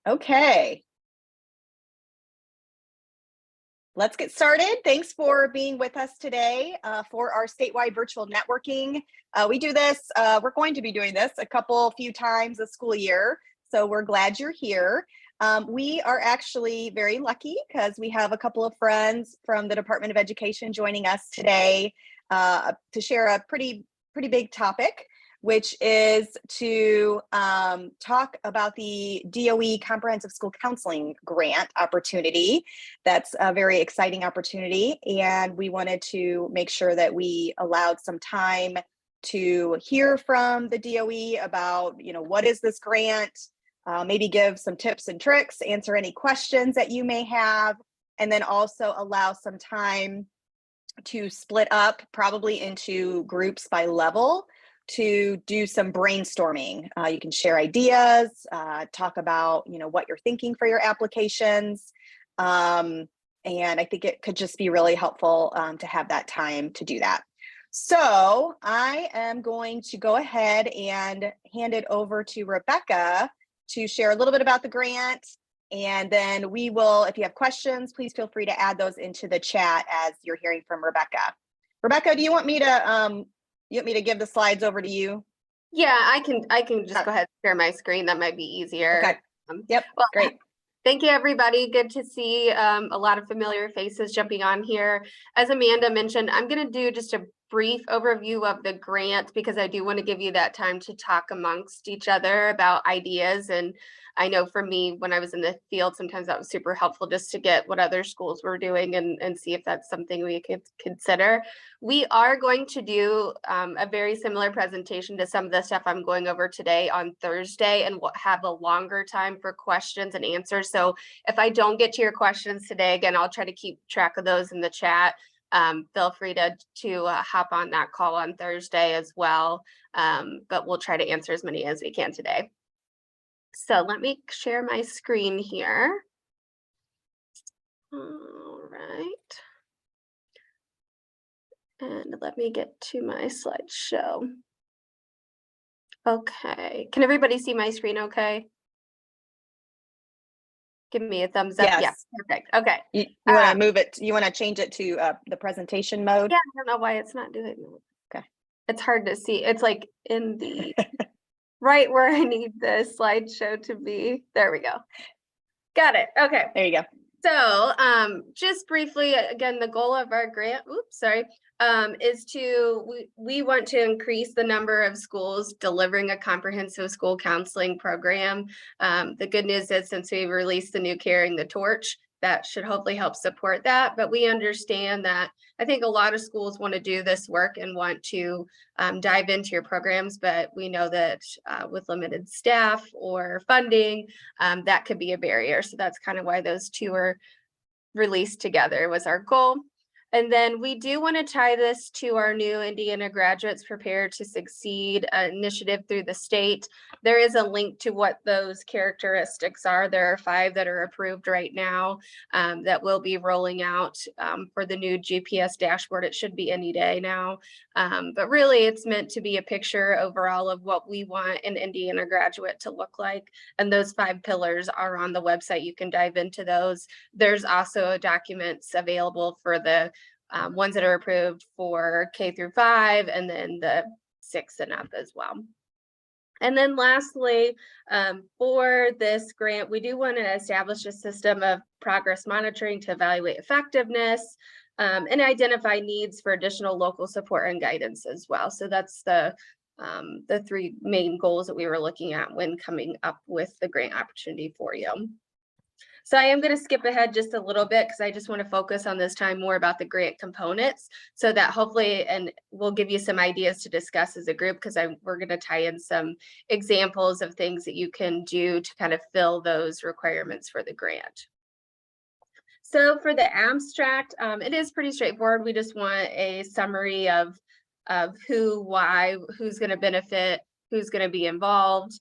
Okay, let's get started. Thanks for being with us today for our statewide virtual networking. We do this, we're going to be doing this a few times a school year, so we're glad you're here. We are actually very lucky because we have a couple of friends from the Department of Education joining us today to share a pretty big topic, which is to talk about the DOE Comprehensive School Counseling Grant opportunity. That's a very exciting opportunity, and we wanted to make sure that we allowed some time to hear from the DOE about, what is this grant, maybe give some tips and tricks, answer any questions that you may have, and then also allow some time to split up probably into groups by level to do some brainstorming. You can share ideas, talk about what you're thinking for your applications. And I think it could just be really helpful to have that time to do that. So I am going to go ahead and hand it over to Rebecca to share a little bit about the grant. And then we will, if you have questions, please feel free to add those into the chat as you're hearing from Rebecca. Rebecca, do you want me to give the slides over to you? Yeah, I can just go ahead and share my screen. That might be easier. Okay. Yep. Well, great. Thank you, everybody. Good to see a lot of familiar faces jumping on here. As Amanda mentioned, I'm going to do just a brief overview of the grant because I do want to give you that time to talk amongst each other about ideas. And I know for me, when I was in the field, sometimes that was super helpful just to get what other schools were doing and see if that's something we could consider. We are going to do a very similar presentation to some of the stuff I'm going over today on Thursday, and we'll have a longer time for questions and answers. So if I don't get to your questions today, again, I'll try to keep track of those in the chat. Feel free to hop on that call on Thursday as well, but we'll try to answer as many as we can today. So let me share my screen here. All right. And let me get to my slideshow. Okay, can everybody see my screen okay? Give me a thumbs up. Yes. Yeah, perfect. Okay. You want to move it, you want to change it to the presentation mode? Yeah, I don't know why it's not doing it. Okay. It's hard to see. It's like in the right where I need the slideshow to be. There we go. Got it. Okay. There you go. So just briefly, again, the goal of our grant, is we want to increase the number of schools delivering a comprehensive school counseling program. The good news is since we released the new Carrying the Torch, that should hopefully help support that. But we understand that I think a lot of schools want to do this work and want to dive into your programs, but we know that with limited staff or funding, that could be a barrier. So that's kind of why those two are released together was our goal. And then we do want to tie this to our new Indiana Graduates Prepare to Succeed initiative through the state. There is a link to what those characteristics are. There are 5 that are approved right now that will be rolling out for the new GPS dashboard. It should be any day now. But really, it's meant to be a picture overall of what we want an Indiana graduate to look like. And those 5 pillars are on the website. You can dive into those. There's also documents available for the ones that are approved for K through 5, and then the 6 and up as well. And then lastly, for this grant, we do want to establish a system of progress monitoring to evaluate effectiveness and identify needs for additional local support and guidance as well. So that's the 3 main goals that we were looking at when coming up with the grant opportunity for you. So I am going to skip ahead just a little bit because I just want to focus on this time more about the grant components so that hopefully, and we'll give you some ideas to discuss as a group because we're going to tie in some examples of things that you can do to kind of fill those requirements for the grant. So for the abstract, it is pretty straightforward. We just want a summary of who, why, who's going to benefit, who's going to be involved.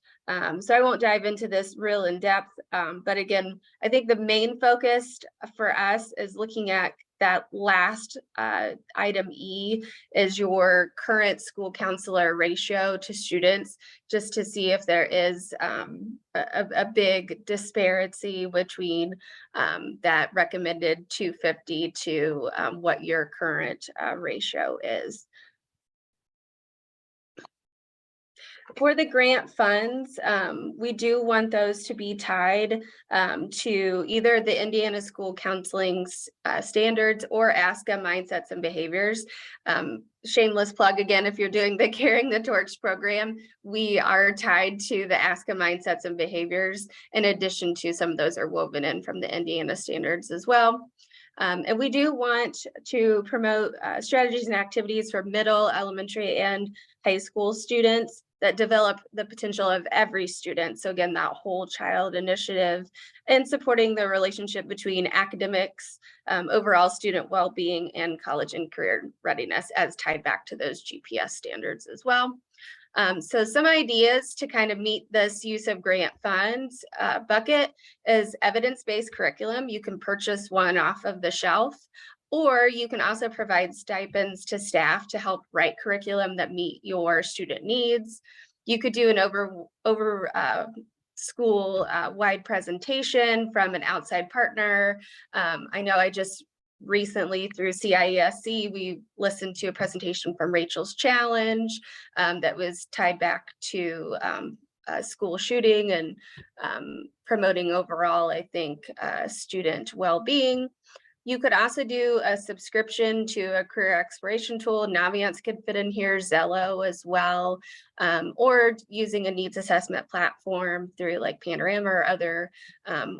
So I won't dive into this real in depth, but again, I think the main focus for us is looking at that last item E is your current school counselor ratio to students, just to see if there is a big disparity between that recommended 250 to what your current ratio is. For the grant funds, we do want those to be tied to either the Indiana School Counseling standards or ASCA mindsets and behaviors. Shameless plug again, if you're doing the Carrying the Torch program, we are tied to the ASCA mindsets and behaviors. In addition to some of those are woven in from the Indiana standards as well. And we do want to promote strategies and activities for middle, elementary, and high school students that develop the potential of every student. So again, that whole child initiative and supporting the relationship between academics, overall student well-being, and college and career readiness as tied back to those GPS standards as well. So some ideas to kind of meet this use of grant funds bucket is evidence-based curriculum. You can purchase one off of the shelf, or you can also provide stipends to staff to help write curriculum that meet your student needs. You could do an school wide presentation from an outside partner. I know I just recently through CIESC, we listened to a presentation from Rachel's Challenge that was tied back to a school shooting and promoting overall, I think, student well-being. You could also do a subscription to a career exploration tool. Naviance could fit in here, Zello as well, or using a needs assessment platform through like Panorama or other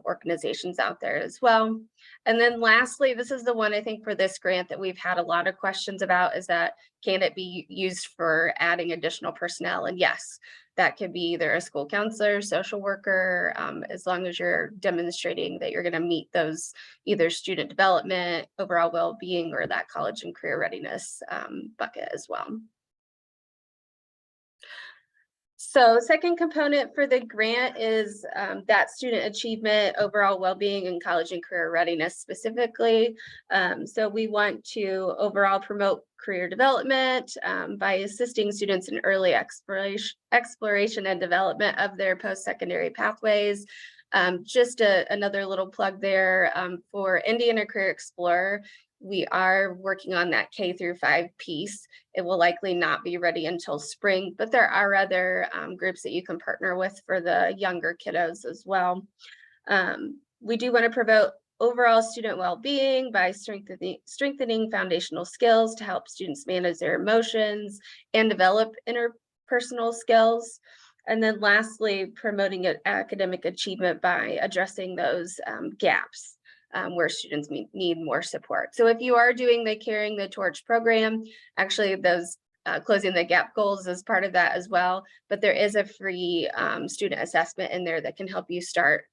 organizations out there as well. And then lastly, this is the one I think for this grant that we've had a lot of questions about, is that can it be used for adding additional personnel? And yes, that could be either a school counselor, social worker, as long as you're demonstrating that you're going to meet those either student development, overall well-being, or that college and career readiness bucket as well. So second component for the grant is that student achievement, overall well-being, and college and career readiness specifically. So we want to overall promote career development by assisting students in early exploration and development of their post-secondary pathways. Just another little plug there for Indiana Career Explorer. We are working on that K-5 piece. It will likely not be ready until spring, but there are other groups that you can partner with for the younger kiddos as well. We do want to promote overall student well-being by strengthening foundational skills to help students manage their emotions and develop interpersonal skills. And then lastly, promoting academic achievement by addressing those gaps where students need more support. So if you are doing the Carrying the Torch program, actually those closing the gap goals is part of that as well, but there is a free student assessment in there that can help you start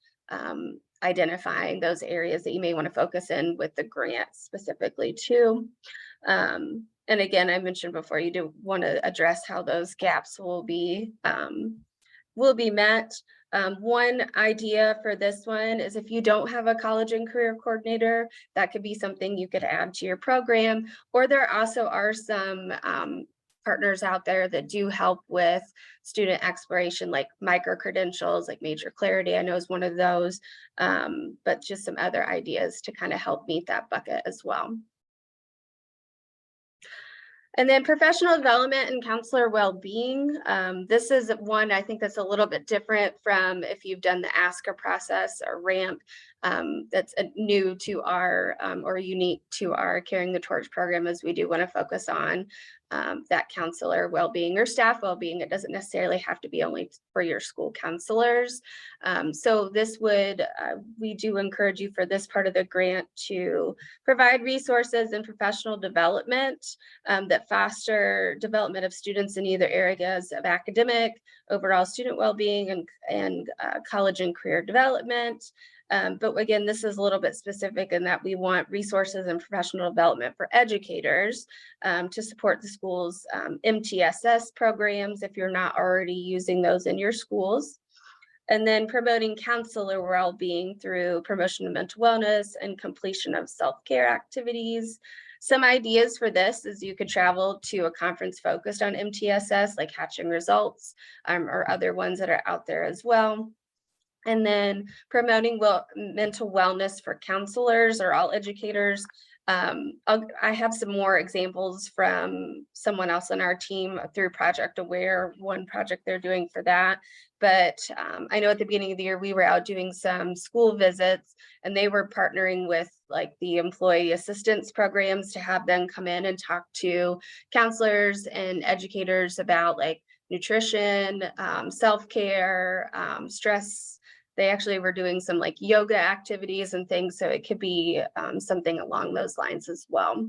identifying those areas that you may want to focus in with the grant specifically too. And again, I mentioned before, you do want to address how those gaps will be met. One idea for this one is if you don't have a college and career coordinator, that could be something you could add to your program. Or there also are some partners out there that do help with student exploration, like micro-credentials, like Major Clarity, I know is one of those, but just some other ideas to kind of help meet that bucket as well. And then professional development and counselor well-being. This is one I think that's a little bit different from if you've done the ASCA process or RAMP. That's new to our or unique to our Carrying the Torch program, as we do want to focus on that counselor well-being or staff well-being. It doesn't necessarily have to be only for your school counselors. So this would, we do encourage you for this part of the grant to provide resources and professional development that foster development of students in either areas of academic, overall student well-being, and college and career development. But again, this is a little bit specific in that we want resources and professional development for educators to support the school's MTSS programs if you're not already using those in your schools. And then promoting counselor well-being through promotion of mental wellness and completion of self-care activities. Some ideas for this is you could travel to a conference focused on MTSS, like Hatching Results, or other ones that are out there as well. And then promoting mental wellness for counselors or all educators. I have some more examples from someone else on our team through Project Aware, one project they're doing for that. But I know at the beginning of the year, we were out doing some school visits, and they were partnering with like the employee assistance programs to have them come in and talk to counselors and educators about like nutrition, self-care, stress. They actually were doing some like yoga activities and things, so it could be something along those lines as well.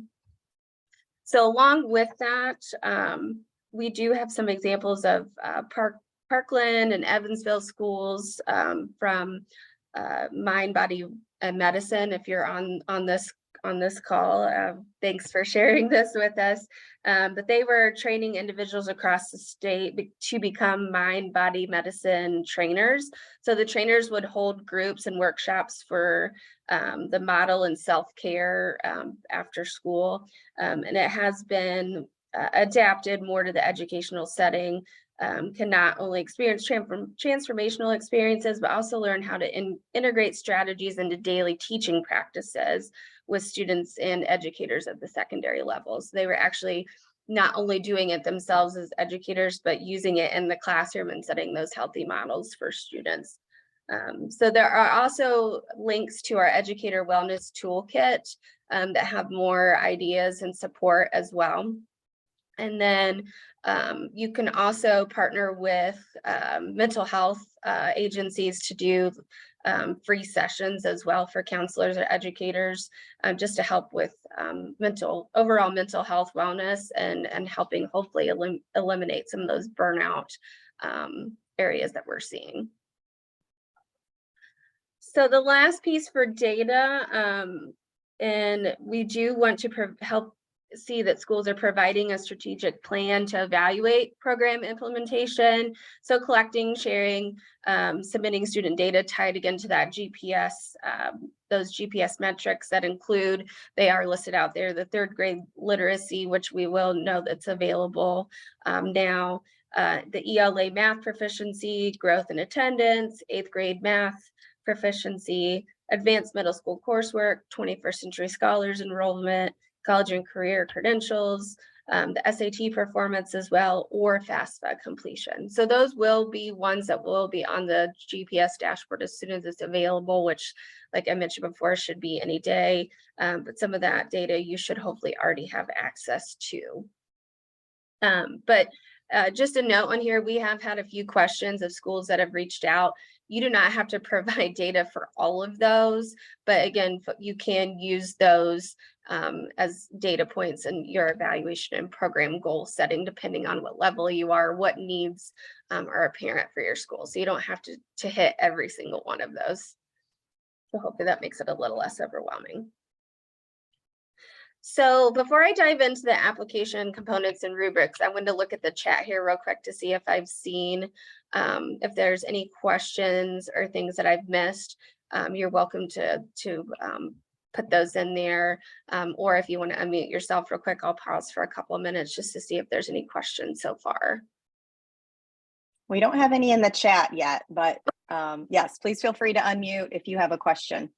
So along with that, we do have some examples of Parkland and Evansville schools from Mind, Body, and Medicine. If you're on this call, thanks for sharing this with us. But they were training individuals across the state to become mind, body, medicine trainers. So the trainers would hold groups and workshops for the model and self-care after school. And it has been adapted more to the educational setting. Can not only experience transformational experiences, but also learn how to integrate strategies into daily teaching practices with students and educators at the secondary levels. They were actually not only doing it themselves as educators, but using it in the classroom and setting those healthy models for students. So there are also links to our educator wellness toolkit that have more ideas and support as well. And then you can also partner with mental health agencies to do free sessions as well for counselors or educators, just to help with overall mental health wellness and helping hopefully eliminate some of those burnout areas that we're seeing. So the last piece for data, and we do want to help see that schools are providing a strategic plan to evaluate program implementation. So collecting, sharing, submitting student data tied again to that GPS, those GPS metrics that include, they are listed out there, the third grade literacy, which we will know that's available now, the ELA math proficiency, growth in attendance, 8th grade math proficiency, advanced middle school coursework, 21st century scholars enrollment, college and career credentials, the SAT performance as well, or FAFSA completion. So those will be ones that will be on the GPS dashboard as soon as it's available, which, like I mentioned before, should be any day. But some of that data you should hopefully already have access to. But just a note on here, we have had a few questions of schools that have reached out. You do not have to provide data for all of those, but again, you can use those as data points in your evaluation and program goal setting, depending on what level you are, what needs are apparent for your school. So you don't have to hit every single one of those. So hopefully that makes it a little less overwhelming. So before I dive into the application components and rubrics, I wanted to look at the chat here real quick to see if I've seen if there's any questions or things that I've missed. You're welcome to put those in there, or if you want to unmute yourself real quick, I'll pause for a couple of minutes just to see if there's any questions so far. We don't have any in the chat yet, but yes, please feel free to unmute if you have a question.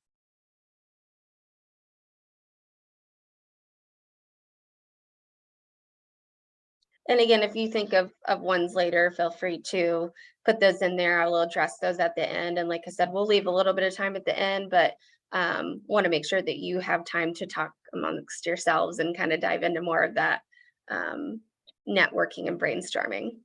And again, if you think of ones later, feel free to put those in there. I will address those at the end. And like I said, we'll leave a little bit of time at the end, but want to make sure that you have time to talk amongst yourselves and kind of dive into more of that networking and brainstorming.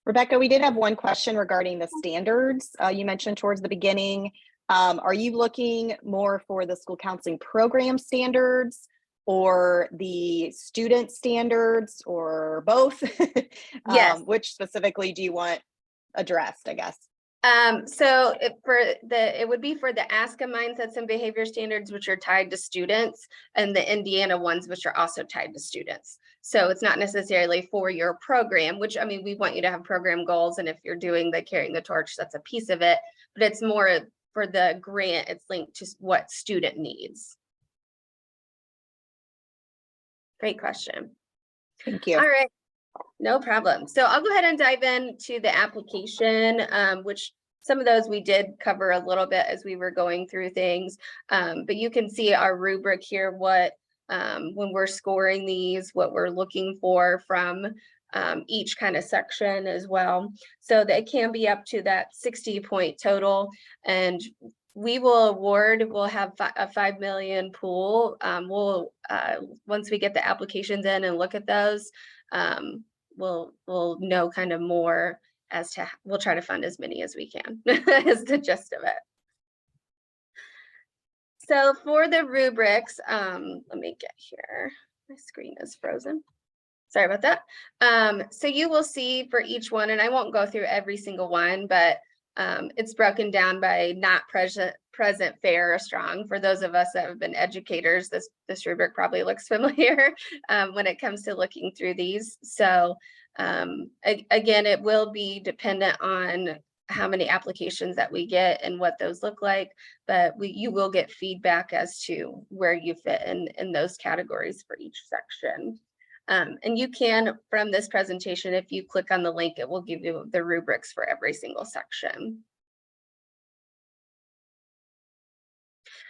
Rebecca, we did have one question regarding the standards you mentioned towards the beginning. Are you looking more for the school counseling program standards or the student standards, or both? Yes. Which specifically do you want addressed, I guess? So it would be for the ASCA mindsets and behavior standards, which are tied to students, and the Indiana ones, which are also tied to students. So it's not necessarily for your program, which, I mean, we want you to have program goals. And if you're doing the carrying the torch, that's a piece of it, but it's more for the grant, it's linked to what student needs. Great question. Thank you. All right, no problem. So I'll go ahead and dive into the application, which some of those we did cover a little bit as we were going through things, but you can see our rubric here, what when we're scoring these, what we're looking for from each kind of section as well. So that it can be up to that 60-point total, and we will award, we'll have a 5 million pool. We'll once we get the applications in and look at those, we'll know kind of more as to, we'll try to fund as many as we can is the gist of it. So for the rubrics, let me get here. My screen is frozen. Sorry about that. So you will see for each one, and I won't go through every single one, but it's broken down by not present, fair, or strong. For those of us that have been educators, this rubric probably looks familiar when it comes to looking through these. So again, it will be dependent on how many applications that we get and what those look like, but you will get feedback as to where you fit in those categories for each section. And you can, from this presentation, if you click on the link, it will give you the rubrics for every single section.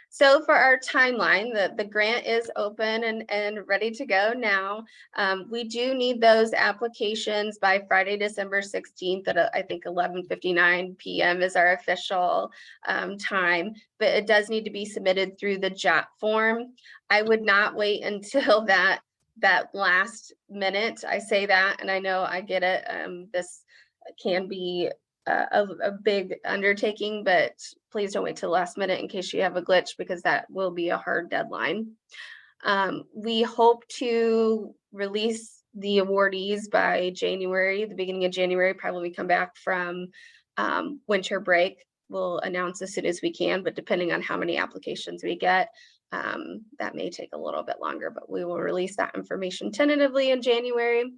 So for our timeline, the grant is open and ready to go now. We do need those applications by Friday, December 16th at I think 11:59 p.m. is our official time, but it does need to be submitted through the JOT form. I would not wait until that last minute. I say that, and I know I get it. This can be a big undertaking, but please don't wait till the last minute in case you have a glitch, because that will be a hard deadline. We hope to release the awardees by January, the beginning of January, probably come back from winter break. We'll announce as soon as we can, but depending on how many applications we get, that may take a little bit longer, but we will release that information tentatively in January.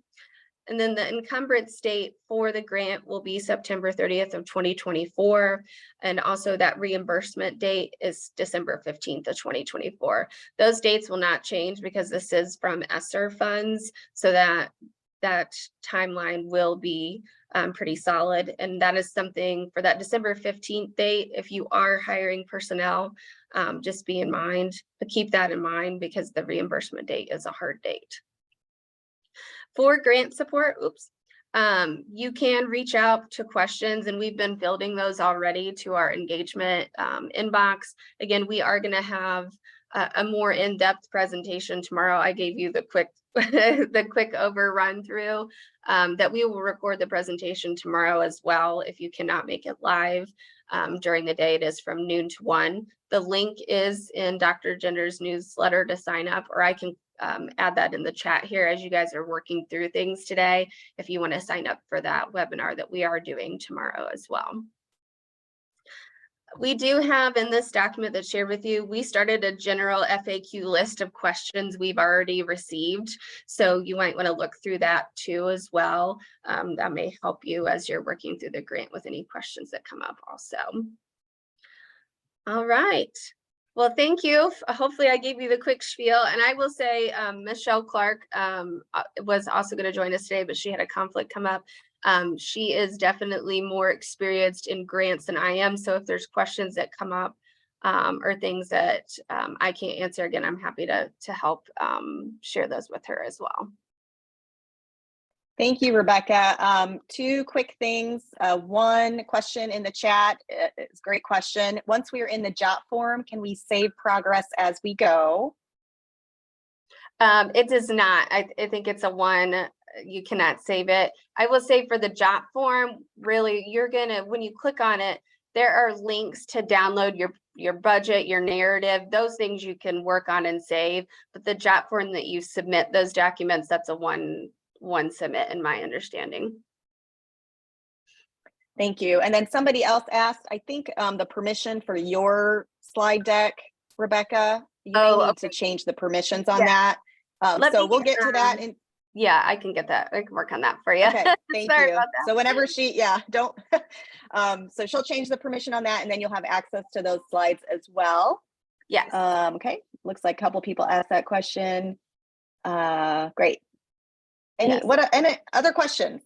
And then the encumbrance date for the grant will be September 30th of 2024. And also that reimbursement date is December 15th of 2024. Those dates will not change because this is from ESSER funds. So that timeline will be pretty solid. And that is something for that December 15th date. If you are hiring personnel, just be in mind, but keep that in mind because the reimbursement date is a hard date. For grant support, you can reach out to questions, and we've been fielding those already to our engagement inbox. Again, we are going to have a more in-depth presentation tomorrow. I gave you the quick the quick run through that we will record the presentation tomorrow as well. If you cannot make it live during the day, it is from noon to 1. The link is in Dr. Gender's newsletter to sign up, or I can add that in the chat here as you guys are working through things today, if you want to sign up for that webinar that we are doing tomorrow as well. We do have in this document that's shared with you, we started a general FAQ list of questions we've already received. So you might want to look through that too as well. That may help you as you're working through the grant with any questions that come up also. All right. Well, thank you. Hopefully I gave you the quick spiel, and I will say Michelle Clark was also going to join us today, but she had a conflict come up. She is definitely more experienced in grants than I am. So if there's questions that come up or things that I can't answer, again, I'm happy to help share those with her as well. Thank you, Rebecca. 2 quick things. One question in the chat, it's a great question. Once we are in the JOT form, can we save progress as we go? It does not. I think it's a one. You cannot save it. I will say for the JOT form, really, you're gonna, when you click on it, there are links to download your budget, your narrative, those things you can work on and save. But the JOT form that you submit those documents, that's a one submit in my understanding. Thank you. And then somebody else asked, I think the permission for your slide deck, Rebecca, you may need to change the permissions on that. So we'll get to that. Yeah, I can get that. I can work on that for you. Okay, thank Sorry you. about that. So whenever don't, so she'll change the permission on that and then you'll have access to those slides as well. Yes. Okay, looks like a couple people asked that question. Great. Any other questions?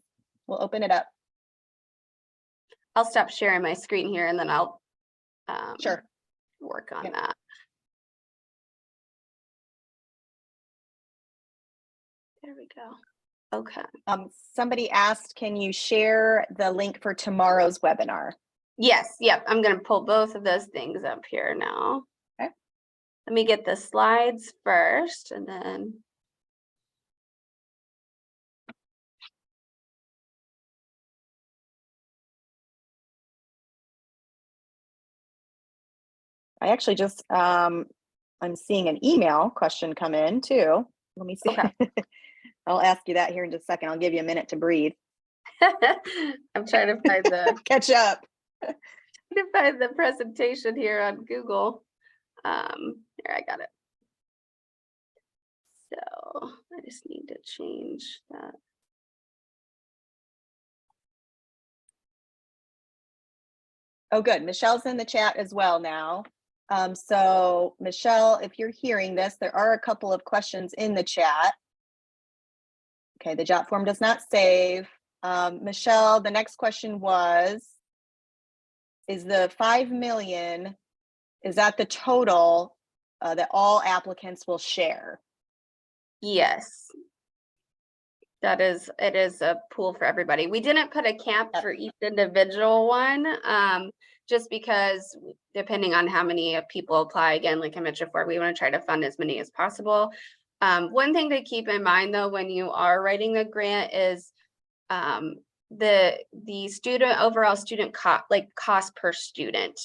We'll open it up. I'll stop sharing my screen here and then I'll sure work on that. There we go. Okay. Somebody asked, can you share the link for tomorrow's webinar? Yes. Yep. I'm going to pull both of those things up here now. Okay. Let me get the slides first and then. I actually just, I'm seeing an email question come in too. Let me see. Okay. I'll ask you that here in just a second. I'll give you a minute to breathe. I'm trying to find the catch up. To find the presentation here on Google. Here, I got it. So I just need to change that. Oh, good. Michelle's in the chat as well now. So Michelle, if you're hearing this, there are a couple of questions in the chat. Okay, the jot form does not save. Michelle, the next question was, is the 5 million, is that the total that all applicants will share? Yes. It is a pool for everybody. We didn't put a cap for each individual one, just because depending on how many people apply, again, like I mentioned before, we want to try to fund as many as possible. One thing to keep in mind though, when you are writing the grant is the student overall student cost per student.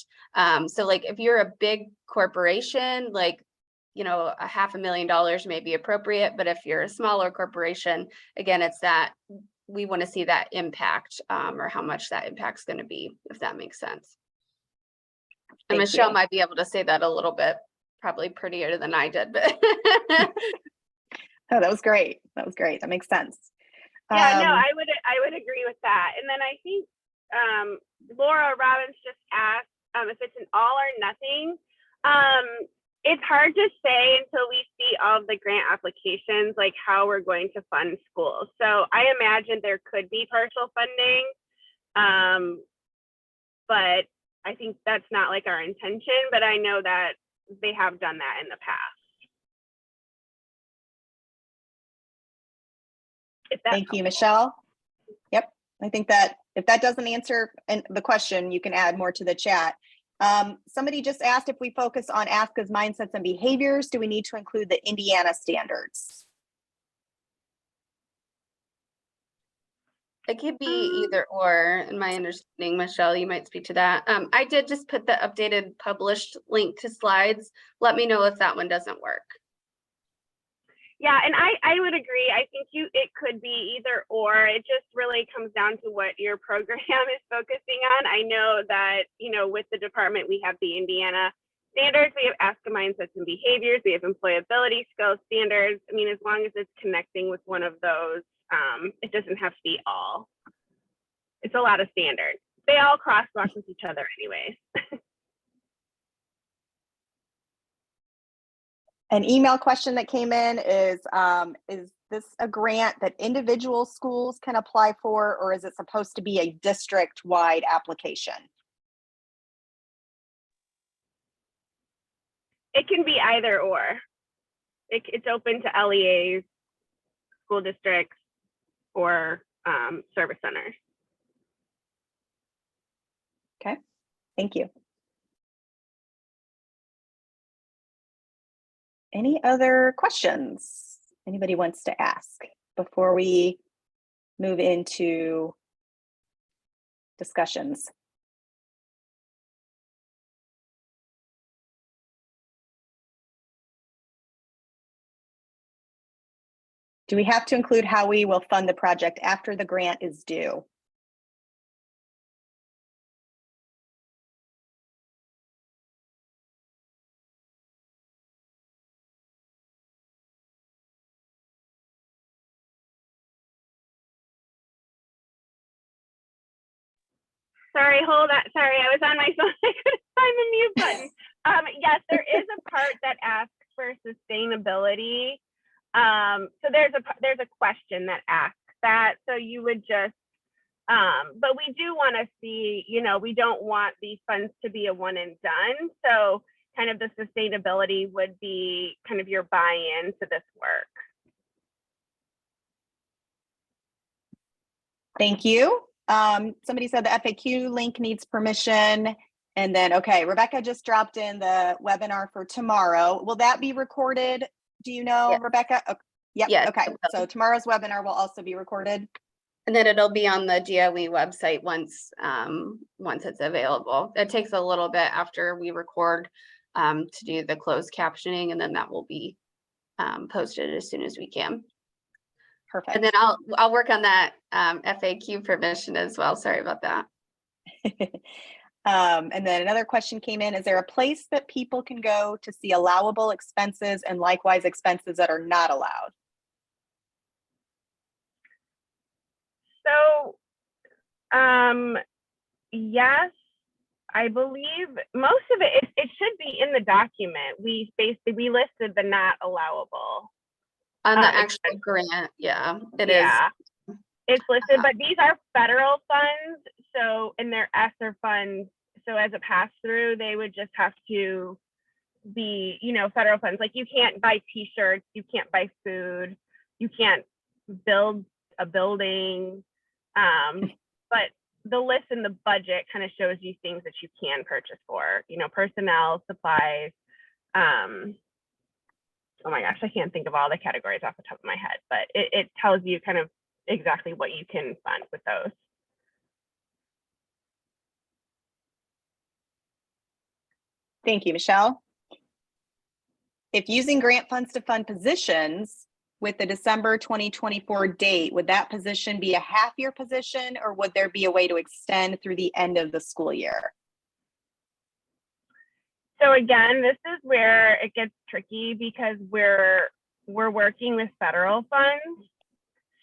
So like if you're a big corporation, like a $500,000 may be appropriate, but if you're a smaller corporation, again, it's that we want to see that impact or how much that impact's going to be, if that makes sense. And Michelle might be able to say that a little bit, probably prettier than I did, but oh, that was great. That was great. That makes sense. Yeah, no, I would agree with that. And then I think Laura Robbins just asked if it's an all or nothing. It's hard to say until we see all of the grant applications, like how we're going to fund schools. So I imagine there could be partial funding, but I think that's not like our intention, but I know that they have done that in the past. Thank you, Michelle. Yep, I think that if that doesn't answer the question, you can add more to the chat. Somebody just asked if we focus on ASCA's mindsets and behaviors, do we need to include the Indiana standards? It could be either or, in my understanding. Michelle, you might speak to that. I did just put the updated published link to slides. Let me know if that one doesn't work. Yeah, and I would agree. I think it could be either or. It just really comes down to what your program is focusing on. I know that, with the department, we have the Indiana standards, we have ASCA mindsets and behaviors, we have employability skills standards. I mean, as long as it's connecting with one of those, it doesn't have to be all. It's a lot of standards. They all crosswalk with each other anyways. An email question that came in is this a grant that individual schools can apply for, or is it supposed to be a district-wide application? It can be either or. It's open to LEAs, school districts, or service centers. Okay, thank you. Any other questions anybody wants to ask before we move into discussions? Do we have to include how we will fund the project after the grant is due? Sorry, hold on. Sorry, I was on my phone. I couldn't find the mute button. Yes, there is a part that asks for sustainability. So there's a question that asks that. So you would just, but we do want to see, we don't want these funds to be a one and done. So kind of the sustainability would be kind of your buy-in to this work. Thank you. Somebody said the FAQ link needs permission. And then, okay, Rebecca just dropped in the webinar for tomorrow. Will that be recorded? Do you know, Yes. Rebecca? Oh, yep. Yes, Okay. So tomorrow's webinar will also be recorded. and then it'll be on the DOE website once it's available. It takes a little bit after we record to do the closed captioning, and then that will be posted as soon as we can. Perfect. And then I'll work on that FAQ permission as well. Sorry about that. And then another question came in. Is there a place that people can go to see allowable expenses and likewise expenses that are not allowed? So, yes, I believe most of it should be in the document. We listed the not allowable. On the actual grant, yeah, it is. It's listed, but these are federal funds. So, and they're ESSER funds. So as a pass through, they would just have to be, federal funds. Like you can't buy t-shirts, you can't buy food, you can't build a building. But the list in the budget kind of shows you things that you can purchase for, personnel, supplies. Oh my gosh, I can't think of all the categories off the top of my head, but it tells you kind of exactly what you can fund with those. Thank you, Michelle. If using grant funds to fund positions with the December 2024 date, would that position be a half-year position, or would there be a way to extend through the end of the school year? So again, this is where it gets tricky because we're working with federal funds.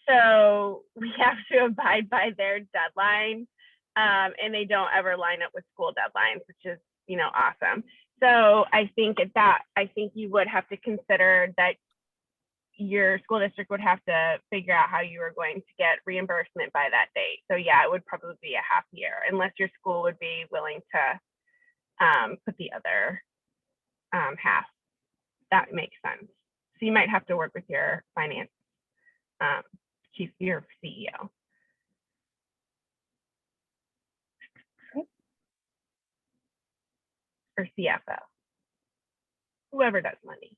So we have to abide by their deadline, and they don't ever line up with school deadlines, which is, awesome. So I think you would have to consider that your school district would have to figure out how you are going to get reimbursement by that date. So yeah, it would probably be a half year, unless your school would be willing to put the other half. That makes sense. So you might have to work with your finance chief, your CEO. Or CFO, whoever does money.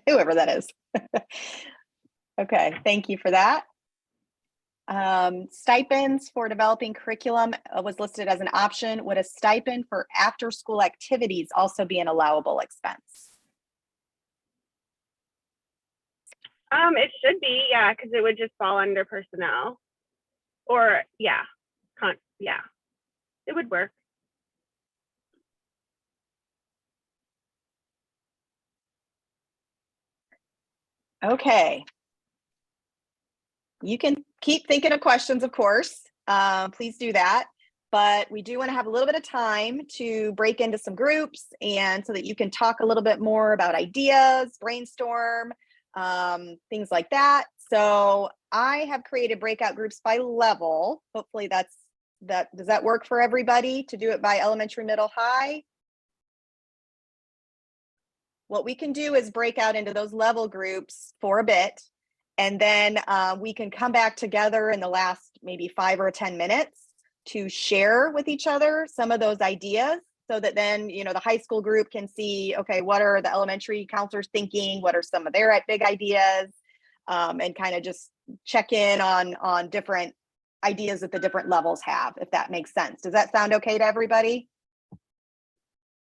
Whoever that is. Okay, thank you for that. Stipends for developing curriculum was listed as an option. Would a stipend for after-school activities also be an allowable expense? It should be, yeah, because it would just fall under personnel. Or yeah, it would work. Okay. You can keep thinking of questions, of course. Please do that. But we do want to have a little bit of time to break into some groups, and so that you can talk a little bit more about ideas, brainstorm, things like that. So I have created breakout groups by level. Hopefully does that work for everybody to do it by elementary, middle, high? What we can do is break out into those level groups for a bit, and then we can come back together in the last maybe 5 or 10 minutes to share with each other some of those ideas, so that then, the high school group can see, okay, what are the elementary counselors thinking? What are some of their big ideas? And kind of just check in on different ideas that the different levels have, if that makes sense. Does that sound okay to everybody?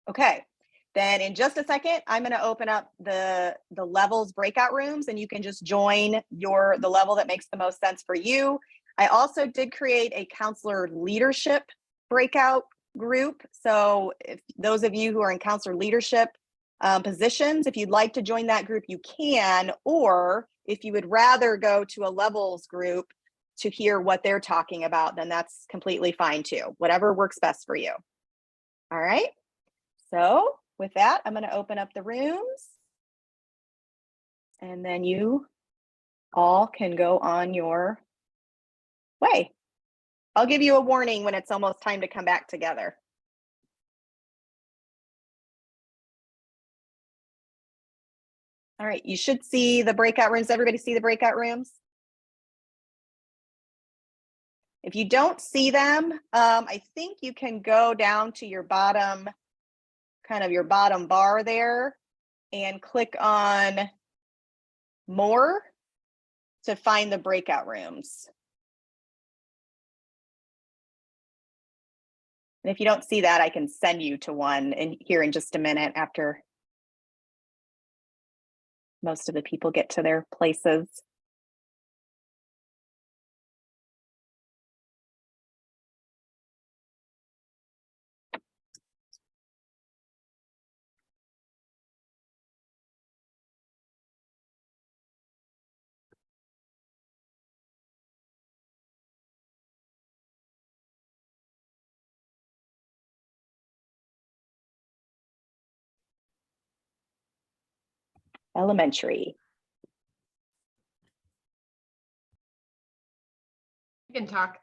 Okay. Then in just a second, I'm going to open up the levels breakout rooms, and you can just join the level that makes the most sense for you. I also did create a counselor leadership breakout group. So if those of you who are in counselor leadership positions, if you'd like to join that group, you can, or if you would rather go to a levels group, to hear what they're talking about, then that's completely fine too. Whatever works best for you. All right. So with that, I'm going to open up the rooms, and then you all can go on your way. I'll give you a warning when it's almost time to come back together. All right, you should see the breakout rooms. Everybody see the breakout rooms? If you don't see them, I think you can go down to your bottom, kind of your bottom bar there, and click on more to find the breakout rooms. And if you don't see that, I can send you to one here in just a minute after most of the people get to their places. Elementary. I can talk.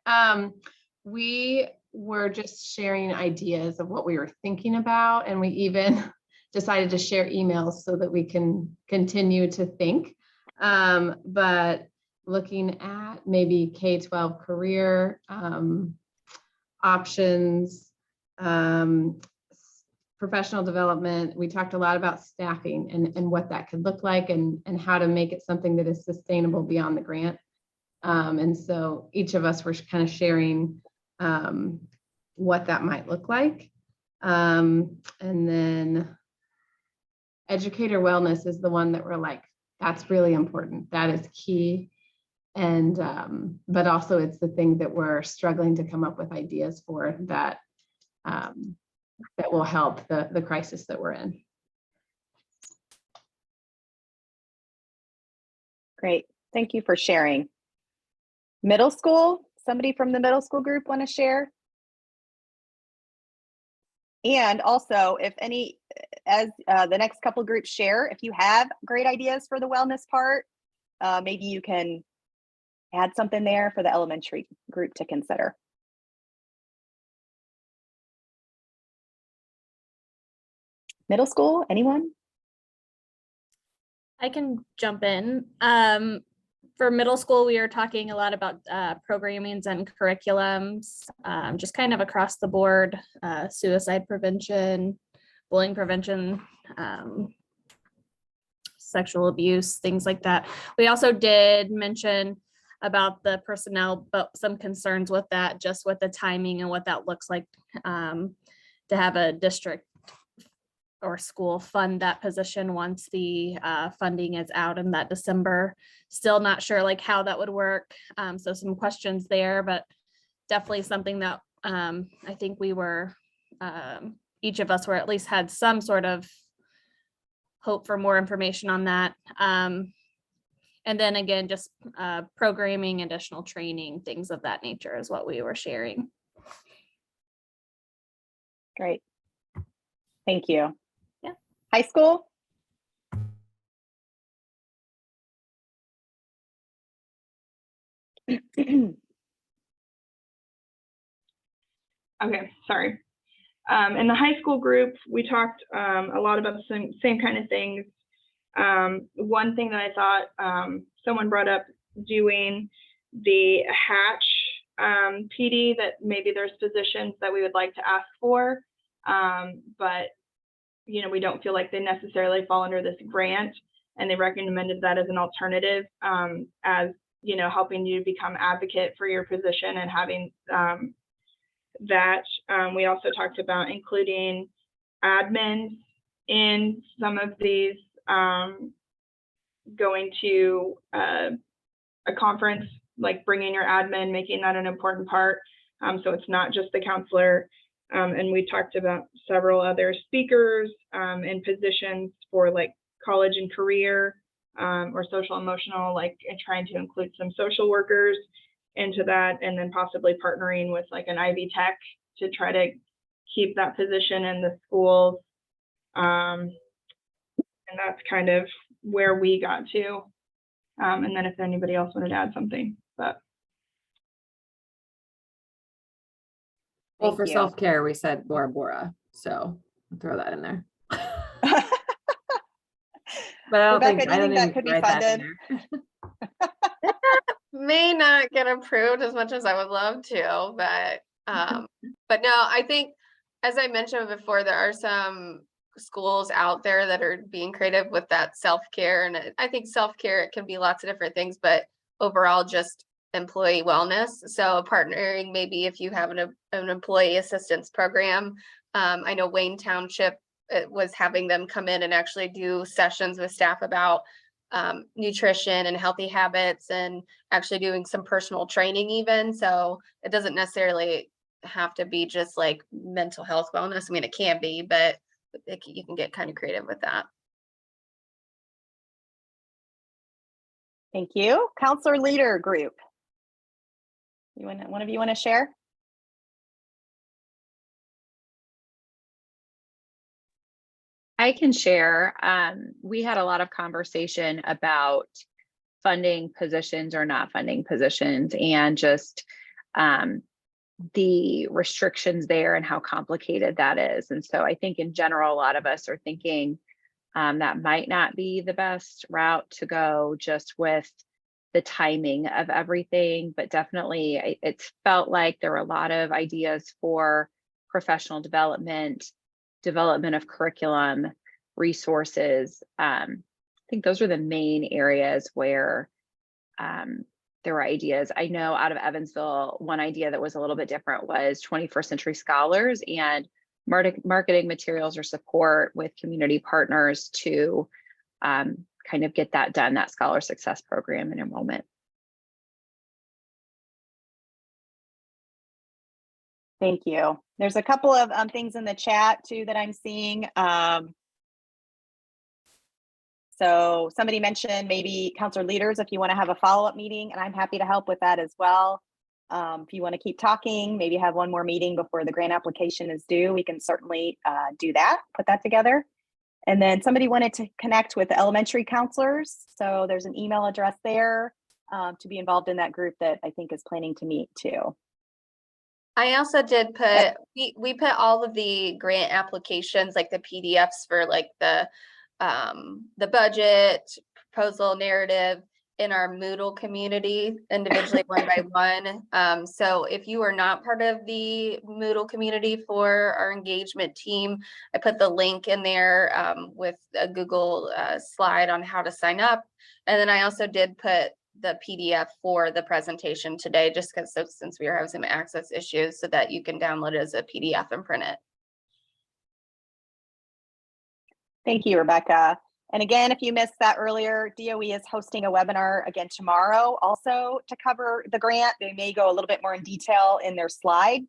We were just sharing ideas of what we were thinking about, and we even decided to share emails so that we can continue to think. But looking at maybe K-12 career options, professional development. We talked a lot about staffing and what that could look like, and how to make it something that is sustainable beyond the grant. And so each of us were kind of sharing what that might look like. And then educator wellness is the one that we're like, that's really important. That is key. And but also it's the thing that we're struggling to come up with ideas for that that will help the crisis that we're in. Great, thank you for sharing. Middle school, somebody from the middle school group want to share? And also, if any, as the next couple groups share, if you have great ideas for the wellness part, maybe you can add something there for the elementary group to consider. Middle school, anyone? I can jump in. For middle school, we are talking a lot about programmings and curriculums, just kind of across the board, suicide prevention, bullying prevention, sexual abuse, things like that. We also did mention about the personnel, but some concerns with that, just with the timing and what that looks like to have a district or school fund that position once the funding is out in that December. Still not sure like how that would work. So some questions there, but definitely something that I think we were, each of us were at least had some sort of hope for more information on that. And then again, just programming, additional training, things of that nature is what we were sharing. Great, thank you. Yeah. High school? Okay, sorry. In the high school group, we talked a lot about the same kind of things. One thing that I thought someone brought up, doing the hatch PD, that maybe there's positions that we would like to ask for, but you know, we don't feel like they necessarily fall under this grant, and they recommended that as an alternative, as you know, helping you become advocate for your position and having that. We also talked about including admins in some of these, going to a conference, like bringing your admin, making that an important part. So it's not just the counselor. And we talked about several other speakers in positions for like college and career, or social emotional, like trying to include some social workers into that, and then possibly partnering with like an Ivy Tech to try to keep that position in the schools. And that's kind of where we got to. And then if anybody else wanted to add something, but. Well, Thank for you. self-care, we said Bora Bora, so I'll throw that in there. But I don't Rebecca, think do you think that even could be write that in funded? there. May not get approved as much as I would love to, but no, I think, as I mentioned before, there are some schools out there that are being creative with that self-care, and I think self-care, it can be lots of different things, but overall just employee wellness. So partnering, maybe if you have an employee assistance program, I know Wayne Township was having them come in and actually do sessions with staff about nutrition and healthy habits, and actually doing some personal training even. So it doesn't necessarily have to be just like mental health wellness. I mean, it can be, but you can get kind of creative with that. Thank you. Counselor leader group. One of you want to share? I can share. We had a lot of conversation about funding positions or not funding positions, and just the restrictions there and how complicated that is. And so I think in general, a lot of us are thinking that might not be the best route to go, just with the timing of everything. But definitely it's felt like there were a lot of ideas for professional development of curriculum, resources. I think those are the main areas where there were ideas. I know out of Evansville, one idea that was a little bit different was 21st Century Scholars and marketing materials or support with community partners to kind of get that done, that Scholar Success Program and enrollment. Thank you. There's a couple of things in the chat too that I'm seeing. So somebody mentioned maybe counselor leaders, if you want to have a follow-up meeting, and I'm happy to help with that as well. If you want to keep talking, maybe have one more meeting before the grant application is due, we can certainly do that, put that together. And then somebody wanted to connect with the elementary counselors. So there's an email address there to be involved in that group that I think is planning to meet too. I also did put, we put all of the grant applications, like the PDFs for like the budget, proposal, narrative, in our Moodle community individually one by one. So if you are not part of the Moodle community for our engagement team, I put the link in there with a Google slide on how to sign up. And then I also did put the PDF for the presentation today, just because since we are having some access issues, so that you can download it as a PDF and print it. Thank you, Rebecca. And again, if you missed that earlier, DOE is hosting a webinar again tomorrow also to cover the grant. They may go a little bit more in detail in their slide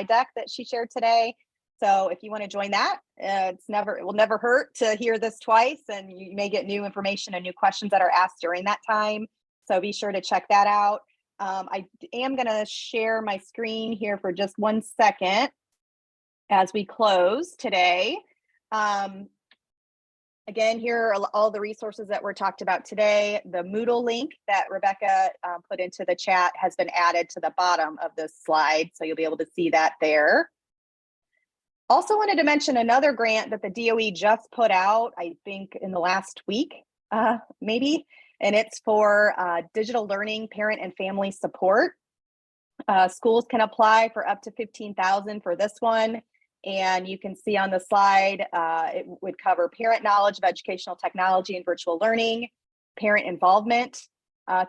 deck that she shared today. So if you want to join that, it will never hurt to hear this twice, and you may get new information and new questions that are asked during that time. So be sure to check that out. I am going to share my screen here for just 1 second as we close today. Again, here are all the resources that were talked about today. The Moodle link that Rebecca put into the chat has been added to the bottom of this slide, so you'll be able to see that there. Also wanted to mention another grant that the DOE just put out, I think in the last week, maybe, and it's for digital learning, parent and family support. Schools can apply for up to $15,000 for this one. And you can see on the slide, it would cover parent knowledge of educational technology and virtual learning, parent involvement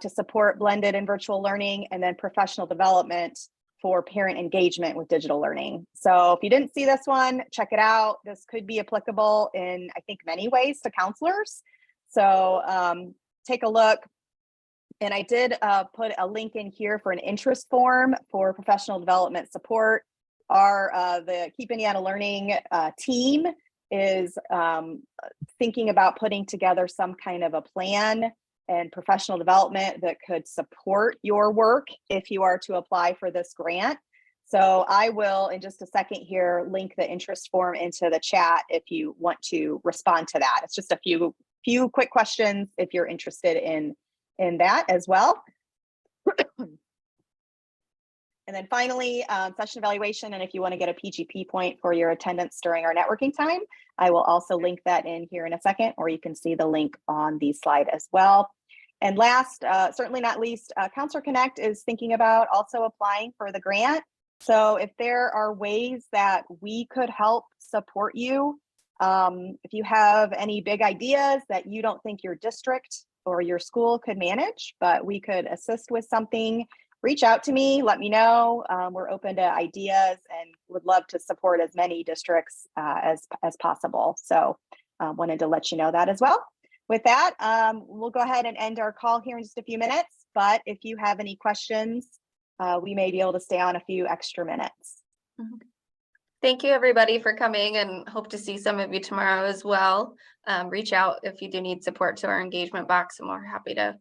to support blended and virtual learning, and then professional development for parent engagement with digital learning. So if you didn't see this one, check it out. This could be applicable in, I think, many ways to counselors. So take a look. And I did put a link in here for an interest form for professional development support. The Keep Indiana Learning team is thinking about putting together some kind of a plan and professional development that could support your work if you are to apply for this grant. So I will, in just a second here, link the interest form into the chat if you want to respond to that. It's just a few quick questions if you're interested in that as well. And then finally, session evaluation. And if you want to get a PGP point for your attendance during our networking time, I will also link that in here in a second, or you can see the link on the slide as well. And last, certainly not least, Counselor Connect is thinking about also applying for the grant. So if there are ways that we could help support you, if you have any big ideas that you don't think your district or your school could manage, but we could assist with something, reach out to me, let me know. We're open to ideas and would love to support as many districts as possible. So wanted to let you know that as well. With that, we'll go ahead and end our call here in just a few minutes. But if you have any questions, we may be able to stay on a few extra minutes. Thank you, everybody, for coming, and hope to see some of you tomorrow as well. Reach out if you do need support to our engagement box, and we're happy to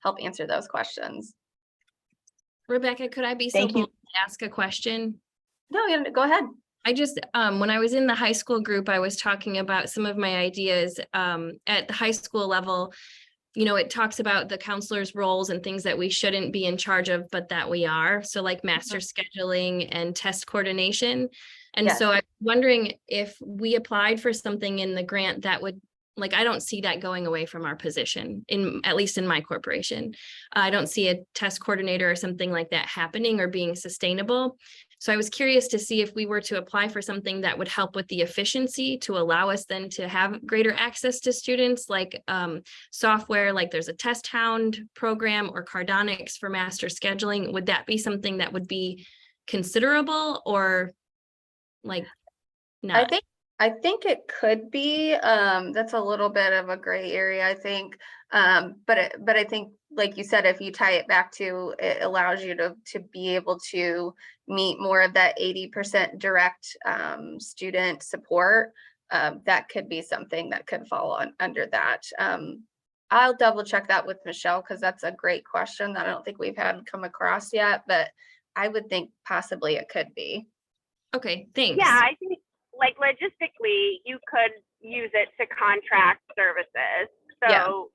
help answer those questions. Rebecca, could I be so bold to ask a question? No, go ahead. I just, when I was in the high school group, I was talking about some of my ideas at the high school level. You know, it talks about the counselors' roles and things that we shouldn't be in charge of, but that we are. So like master scheduling and test coordination. And so I'm wondering if we applied for something in the grant that would, like, I don't see that going away from our position, at least in my corporation. I don't see a test coordinator or something like that happening or being sustainable. So I was curious to see if we were to apply for something that would help with the efficiency to allow us then to have greater access to students, like software, like there's a Test Hound program or Cardonics for master scheduling. Would that be something that would be considerable, or like not? I think it could be. That's a little bit of a gray area, I think. But I think, like you said, if you tie it back to, it allows you to be able to meet more of that 80% direct student support. That could be something that could fall under that. I'll double check that with Michelle, because that's a great question that I don't think we've had come across yet, but I would think possibly it could be. Okay, thanks. Yeah, I think like logistically, you could use it to contract services. So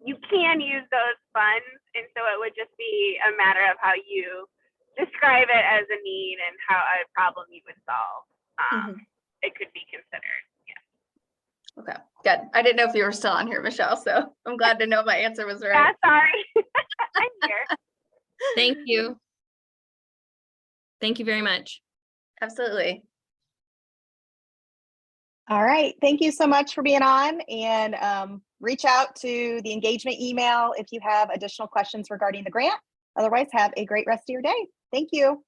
you can use those funds. And so it would just be a matter of how you describe it as a need and how a problem you would solve. It could be considered. Yeah. Okay, good. I didn't know if you were still on here, Michelle, so I'm glad to know my answer was right. Yeah, sorry. I'm here. Thank you. Thank you very much. Absolutely. All right, thank you so much for being on, and reach out to the engagement email if you have additional questions regarding the grant. Otherwise, have a great rest of your day. Thank you.